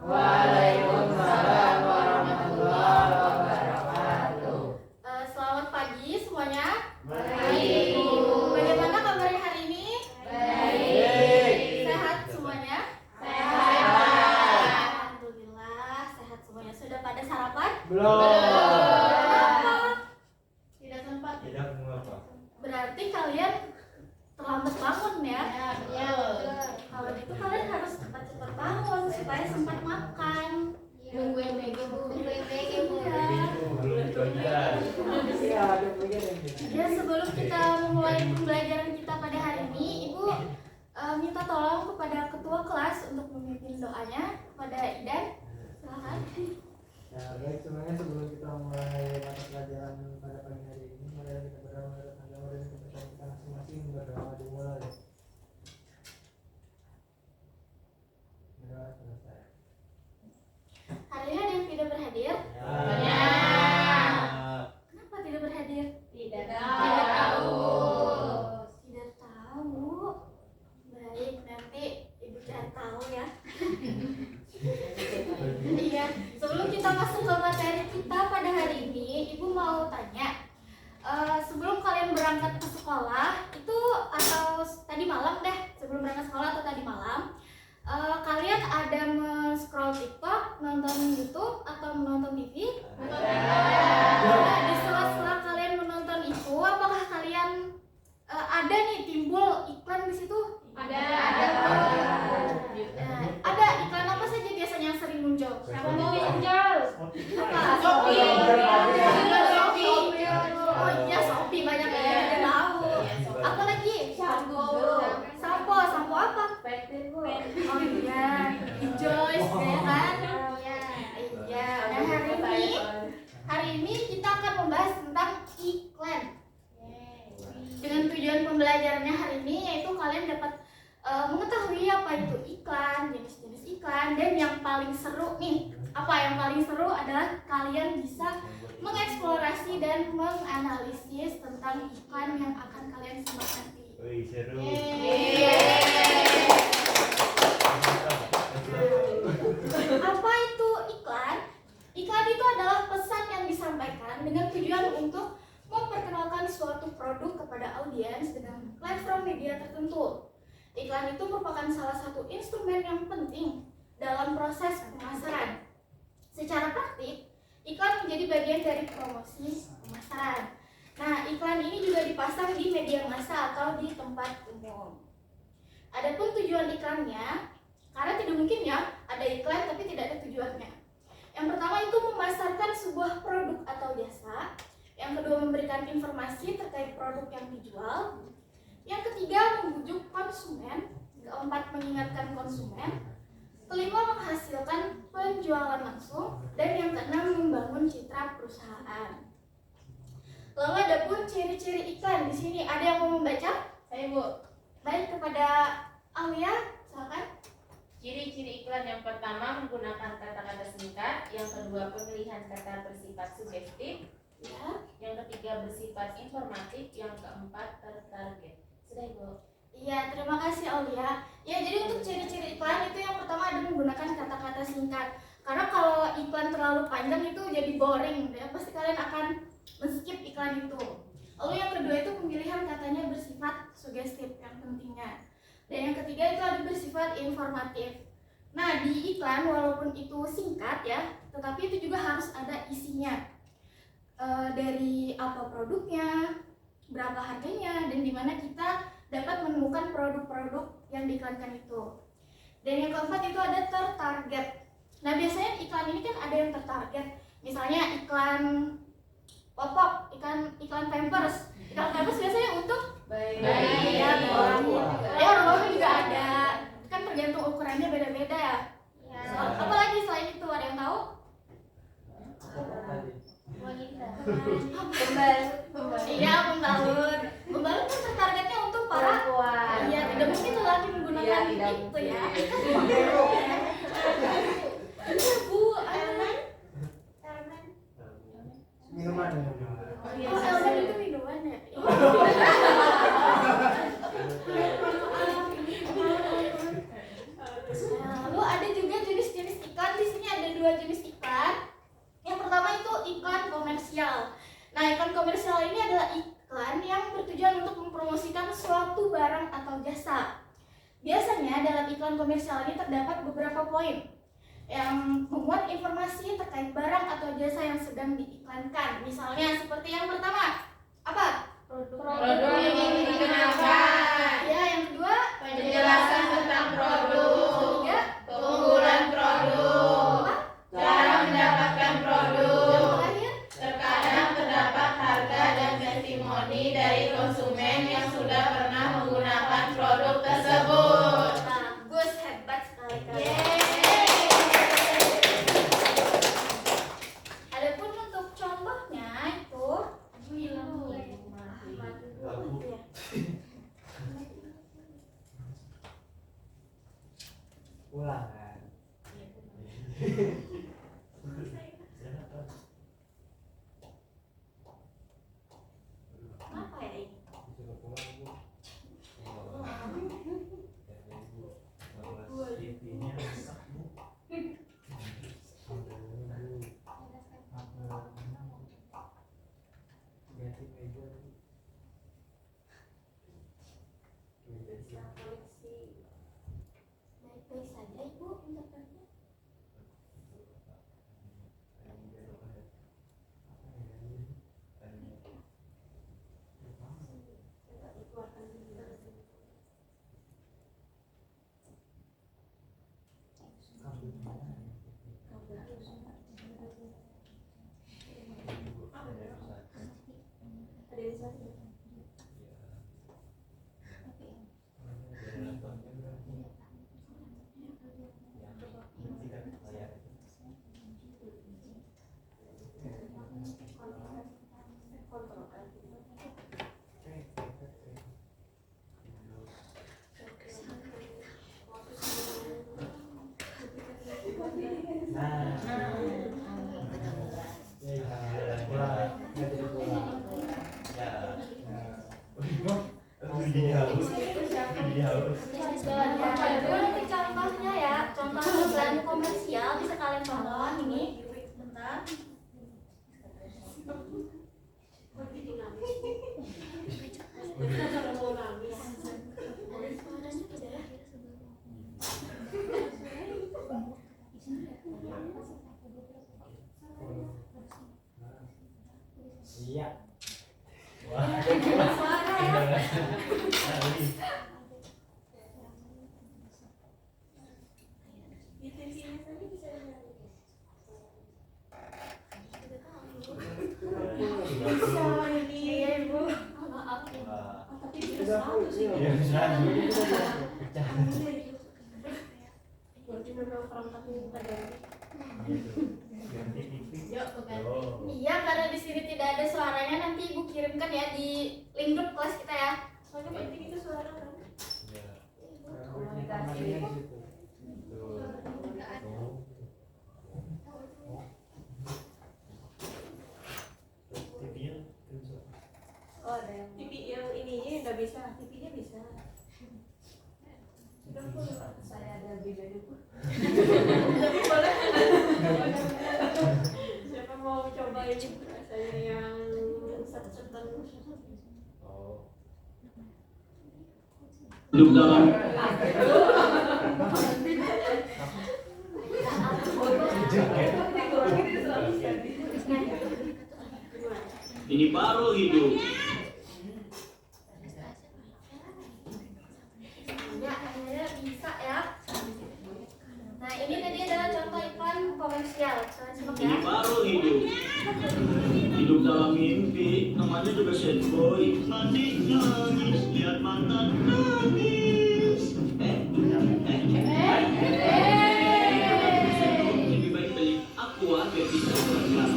Waalaikumsalam warahmatullahi wabarakatuh. Selamat pagi semuanya. Baik. Bagaimana kabarnya hari ini? Baik. Sehat semuanya? Sehat. Alhamdulillah sehat semuanya. Sudah pada sarapan? Belum. Kenapa? Tidak sempat. Tidak mengapa. Berarti kalian terlambat bangun ya? Ya. Kalau gitu kalian harus cepat-cepat bangun supaya sempat makan. Nungguin BG Bu. Iya. Ya, sebelum kita memulai pembelajaran kita pada hari ini, Ibu minta tolong kepada ketua kelas untuk memimpin doanya kepada Idan. Silakan. Ya, baik semuanya, sebelum kita mulai mata pelajaran pada pagi hari ini, mari kita berdoa menurut agama dan kepercayaan kita masing-masing. Berdoa dimulai. Berdoa selesai. Hari ini ada yang tidak berhadir? Ya. Kenapa tidak berhadir? Tidak tahu. Tidak tahu. Baik, nanti Ibu cari tahu ya. Iya, sebelum kita masuk ke materi kita pada hari ini, Ibu mau tanya, sebelum kalian berangkat ke sekolah itu atau tadi malam deh, sebelum berangkat sekolah atau tadi malam, kalian ada men-scroll TikTok, nonton YouTube atau menonton TV? Nah, di sela-sela kalian menonton itu, apakah kalian ada nih timbul iklan di situ? Ada. Ada iklan apa saja biasanya yang sering muncul? Siapa mau muncul? Apa? Shopee. Shopee. Oh iya, Shopee banyak yang tidak tahu. Apa lagi? Sampo. Sampo apa? Pektin Bu. Oh iya, Joyce ya kan? Iya. Nah, hari ini kita akan membahas tentang iklan. Dengan tujuan pembelajarannya hari ini yaitu kalian dapat mengetahui apa itu iklan, jenis-jenis iklan, dan yang paling seru nih, apa yang paling seru adalah kalian bisa mengeksplorasi dan menganalisis tentang iklan yang akan kalian simak nanti. Wih, seru. Apa itu iklan? Iklan itu adalah pesan yang disampaikan dengan tujuan untuk memperkenalkan suatu produk kepada audiens dengan platform media tertentu. Iklan itu merupakan salah satu instrumen yang penting dalam proses pemasaran. Secara praktik, iklan menjadi bagian dari promosi pemasaran. Nah, iklan ini juga dipasang di media massa atau di tempat umum. Adapun tujuan iklannya, karena tidak mungkin ya ada iklan tapi tidak ada tujuannya. Yang pertama itu memasarkan sebuah produk atau jasa. Yang kedua memberikan informasi terkait produk yang dijual. Yang ketiga membujuk konsumen. Keempat mengingatkan konsumen. Kelima menghasilkan penjualan langsung. Dan yang keenam membangun citra perusahaan. Lalu ada pun ciri-ciri iklan. Di sini ada yang mau membaca? Saya Bu. Baik, kepada Alia, silakan. Ciri-ciri iklan yang pertama menggunakan kata-kata singkat, yang kedua pemilihan kata bersifat sugestif, Ya. yang ketiga bersifat informatif, yang keempat tertarget. Sudah Ibu. Iya, terima kasih Aulia. Ya, jadi untuk ciri-ciri iklan itu yang pertama ada menggunakan kata-kata singkat. Karena kalau iklan terlalu panjang itu jadi boring, ya pasti kalian akan men-skip iklan itu. Lalu yang kedua itu pemilihan katanya bersifat sugestif yang pentingnya. Dan yang ketiga itu ada bersifat informatif. Nah, di iklan walaupun itu singkat ya, tetapi itu juga harus ada isinya. Dari apa produknya, berapa harganya, dan di mana kita dapat menemukan produk-produk yang diiklankan itu. Dan yang keempat itu ada tertarget. Nah, biasanya iklan ini kan ada yang tertarget. Misalnya iklan popok, iklan Pampers. Iklan Pampers biasanya untuk Baik. ya, orang bawah juga ada. Kan tergantung ukurannya beda-beda ya. Apalagi selain itu ada yang tahu? Iya, pembalut. Pembalut kan tertargetnya untuk para Perempuan. iya, tidak mungkin lelaki menggunakan Iya, tidak itu ya. mungkin. Iya Bu, Minuman ya. oh elmen itu minuman ya. Lalu ada juga jenis-jenis iklan di komersial ini adalah iklan yang bertujuan untuk mempromosikan suatu barang atau jasa. Biasanya dalam iklan komersial ini terdapat beberapa poin yang memuat informasi terkait barang atau jasa yang sedang diiklankan. Misalnya seperti yang pertama, apa? Produk yang ingin dikenalkan. Ya, yang kedua, Penjelasan tentang produk. ketiga, Keunggulan produk. Cara mendapatkan yang produk. terakhir. Terkadang terdapat harga dan testimoni dari konsumen yang sudah pernah menggunakan produk tersebut. Bagus, hebat sekali kalian. Yeay. Adapun untuk contohnya itu Pulang kan. apa ya ini? Disuruh pulang Bu. TV-nya rusak, Bu. Ganti meja Bu. Baik-baik saja ibu interpretnya. Nah, pulang, nggak jadi pulang. Ini contohnya ya, contoh iklan komersial bisa kalian tonton ini. Bentar. Iya. Suara ya. Iya ibu. Maaf. Iya, karena di sini tidak ada suaranya, nanti ibu kirimkan ya di link grup kelas kita ya. Soalnya penting itu suara kan. Komunikasi. Oh, ada yang TV yang ininya nggak bisa, TV-nya bisa. Saya ada bedanya Bu. Tapi boleh. Siapa mau coba ini? Saya yang set-setan. Hidup dalam ini baru hidup. Ya, akhirnya bisa ya. Nah, ini tadi adalah contoh iklan komersial. Kalian simak ya. Ini baru hidup. Hidup dalam mimpi, namanya juga sad boy. Mandi nangis, lihat mantan nangis. Lebih baik beli aqua biar bisa berkelas.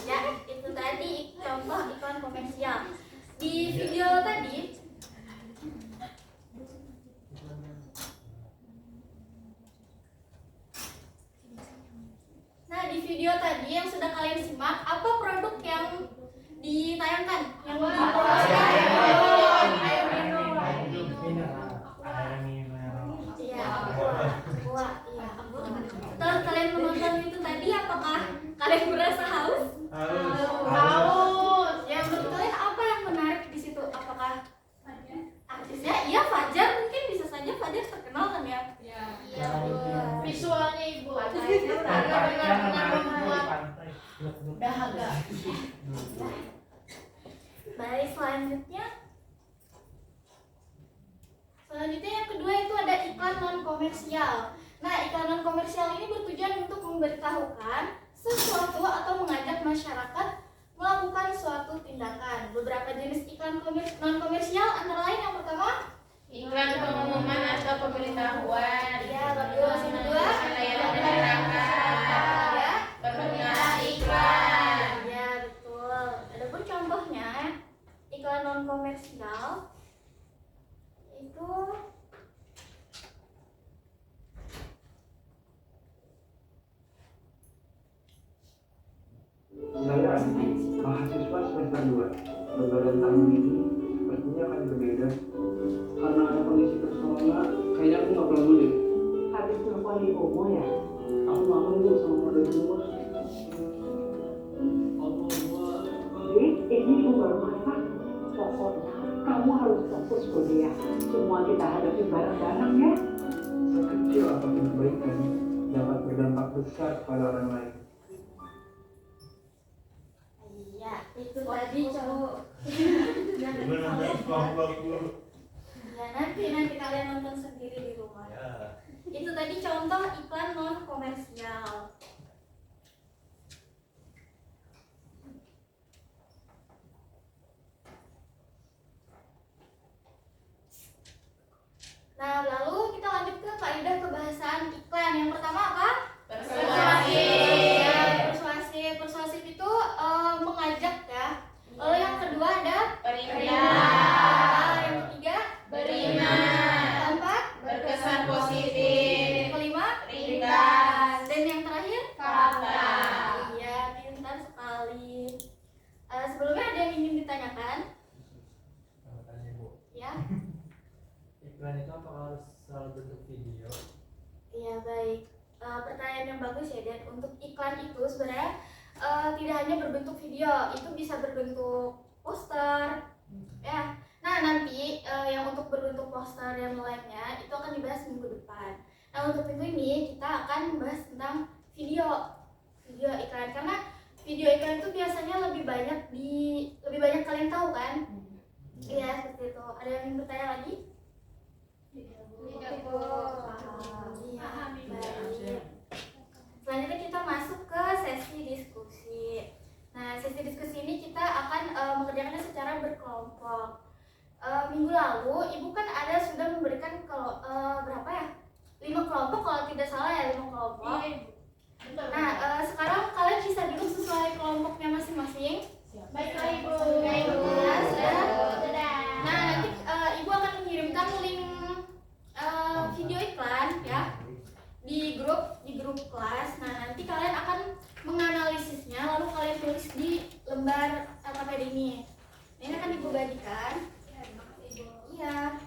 Ya, itu tadi contoh iklan komersial. Di video tadi Nah, di video tadi yang sudah kalian simak, apa produk yang ditayangkan? Yang dipromosikan? Iya, aqua. Iya, aqua. Setelah kalian menonton itu tadi, apakah kalian Baik, selanjutnya yang kedua itu ada iklan non komersial. Nah, iklan non komersial ini bertujuan untuk memberitahukan sesuatu atau mengajak masyarakat melakukan suatu tindakan. Beberapa jenis iklan non komersial antara lain yang pertama Iklan pengumuman atau pemberitahuan. ya, bagus. Yang kedua Layanan masyarakat. ya, Permintaan iklan. ya betul. Adapun contohnya iklan non komersial itu Saya Andi, mahasiswa semester 2. Lebaran tahun ini sepertinya akan berbeda. Karena ada kondisi corona, kayaknya aku nggak pulang dulu deh. Habis telepon di Bobo ya? Aku makan dulu sama mama dari rumah. Ini baru masak. Pokoknya kamu harus fokus kuliah. Semua kita hadapi bareng-bareng ya. Sekecil apapun kebaikan dapat berdampak besar pada orang lain. iya, itu tadi cowok. Gimana nih kelompok lu? Ya, nanti kalian nonton sendiri di rumah. Ya. Itu tadi contoh iklan non komersial. Nah, lalu kita lanjut ke kaidah kebahasaan iklan. Yang pertama apa? Persuasif. Ya, persuasif. Persuasif itu mengajak ya. Lalu yang kedua ada Perindah. yang ketiga Beriman. keempat Berkesan positif. kelima Ringkas. dan yang terakhir Fakta. iya, pintar sekali. Sebelumnya ada yang ingin ditanyakan Tanya Bu, ya? iklan itu apakah harus selalu bentuk video? Iya, baik. Pertanyaan yang bagus ya, dan untuk iklan itu sebenarnya tidak hanya berbentuk video, itu bisa berbentuk poster ya. Nah, nanti yang untuk berbentuk poster dan lainnya itu akan dibahas minggu depan. Nah, untuk minggu ini kita akan membahas tentang video iklan, karena video iklan itu biasanya lebih banyak kalian tahu kan? Iya, seperti itu. Ada yang ingin bertanya lagi? Iya, baik. Selanjutnya kita masuk ke sesi diskusi. Nah, sesi diskusi ini kita akan mengerjakannya secara berkelompok. Minggu lalu ibu kan sudah memberikan berapa ya? 5 kelompok kalau tidak salah ya, 5 kelompok. Nah, sekarang kalian bisa duduk sesuai kelompoknya masing-masing. Baiklah Ibu. Ya, sudah. Nah, nanti ibu akan mengirimkan link video iklan ya di grup kelas. Nah, nanti kalian akan menganalisisnya, lalu kalian tulis di lembar LKPD ini. Ini akan ibu bagikan. Iya.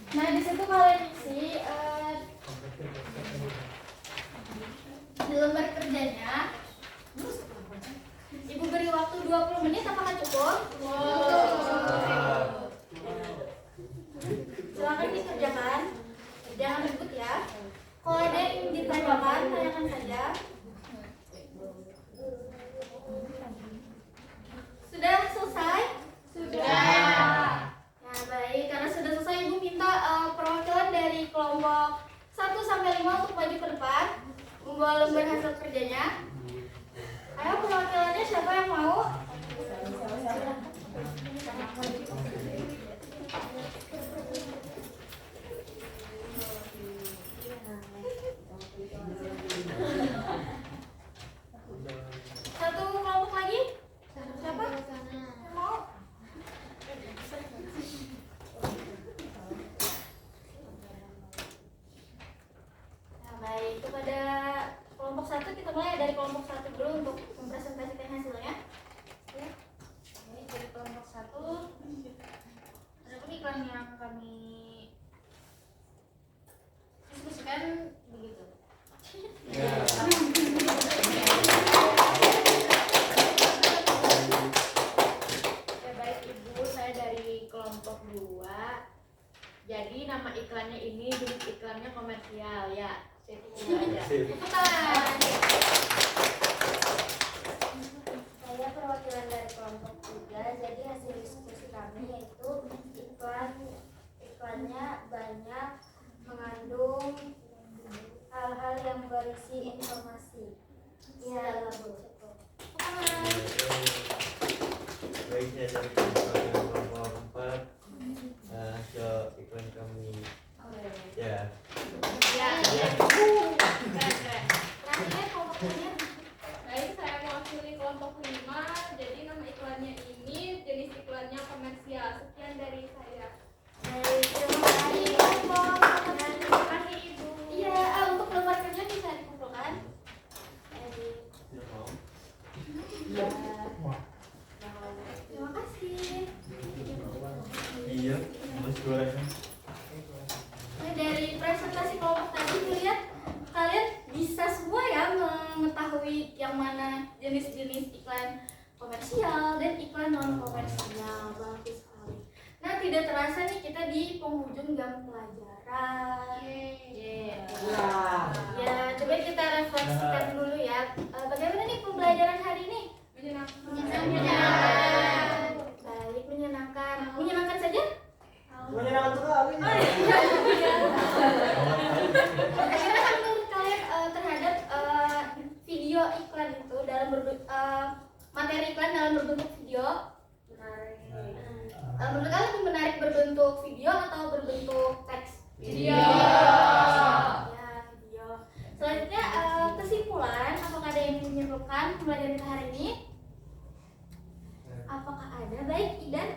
Nah, di situ kalian isi di lembar kerjanya. Ibu beri waktu 20 menit, apakah cukup? Silakan dikerjakan. Jangan ribut ya. Kalau ada yang ingin ditanyakan, tanyakan saja. Sudah selesai? Sudah. Nah, baik, karena sudah selesai, ibu minta perwakilan dari kelompok 1 sampai 5 untuk maju ke depan membawa lembar hasil kerjanya. Ayo, perwakilannya siapa yang mau? Satu kelompok lagi? Siapa? Yang mau? Nah, baik, kepada kelompok 1 kita mulai dari kelompok 1 dulu untuk mempresentasikan hasilnya. Ya. iklannya komersial ya. Itu aja. Cepetan. Saya perwakilan dari kelompok 3, jadi hasil diskusi kami yaitu iklannya banyak mengandung hal-hal yang berisi informasi. Ya, cukup. Baiknya dari kelompok 4 ke iklan kami. Ya. Ya. Keren. Terakhir kelompoknya. Baik, saya mewakili kelompok 5. Jadi nama iklannya ini jenis iklannya komersial. Sekian dari saya. Baik, terima kasih kelompok. Terima kasih Ibu. Iya, untuk nomor kerja bisa dikumpulkan. Terima kasih. Iya, mas gorengnya. Nah, dari presentasi kelompok tadi lihat kalian bisa semua ya mengetahui yang mana jenis-jenis iklan komersial dan iklan non komersial. Bagus sekali. Nah, tidak terasa nih kita di penghujung jam pelajaran. Ya, coba kita refleksikan dulu ya. Bagaimana nih pembelajaran hari ini? Menyenangkan. Baik, menyenangkan. Menyenangkan saja? Menyenangkan sekali. Bagaimana menurut kalian terhadap video iklan itu materi iklan dalam berbentuk video? Menurut kalian lebih menarik berbentuk video atau berbentuk teks? Video. Ya, video. Selanjutnya kesimpulan, apakah ada yang ingin menyimpulkan pembelajaran kita hari ini? Apakah ada? Baik, Idan.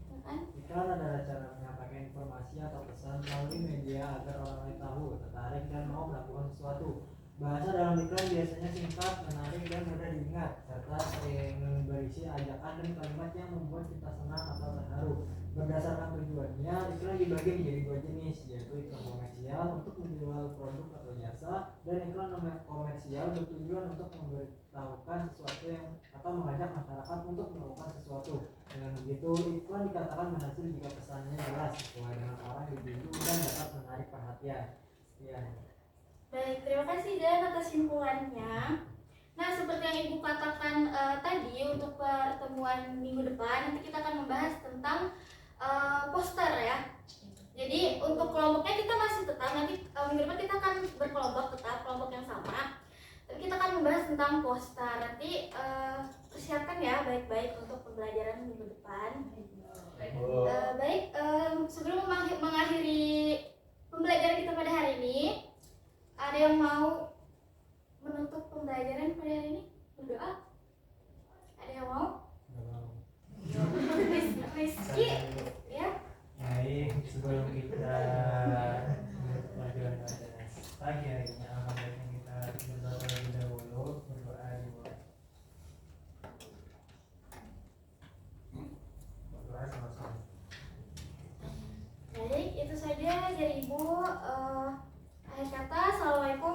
Silakan. Iklan adalah cara menyampaikan informasi atau pesan melalui media agar orang lain tahu, tertarik dan mau melakukan sesuatu. Bahasa dalam iklan biasanya singkat, menarik dan mudah diingat, serta sering berisi ajakan dan kalimat yang membuat kita senang atau terharu. Berdasarkan tujuannya, iklan dibagi menjadi 2 jenis, yaitu iklan komersial untuk menjual produk atau jasa, dan iklan non komersial bertujuan untuk memberitahukan sesuatu yang atau mengajak masyarakat untuk melakukan sesuatu. Dengan begitu, iklan dikatakan berhasil jika pesannya jelas, sesuai dengan orang yang dituju dan dapat menarik perhatian. Sekian. Baik, terima kasih Dan atas simpulannya. Nah, seperti yang Ibu katakan tadi, untuk pertemuan minggu depan nanti kita akan membahas tentang poster ya. Jadi untuk kelompoknya kita masih tetap, nanti minggu depan kita akan berkelompok tetap, kelompok yang sama. Tapi kita akan membahas tentang poster. Nanti persiapkan ya baik-baik untuk pembelajaran minggu depan. Baik, sebelum mengakhiri pembelajaran kita pada hari ini, ada yang mau menutup pembelajaran pada hari ini? Berdoa? Ada yang mau? Rizky? Ya? Baik, sebelum kita pelajaran pagi hari ini, alhamdulillah kita berdoa terlebih dahulu, berdoa dimulai. Berdoa sama-sama. Baik, itu saja dari Ibu. Akhir kata, Assalamualaikum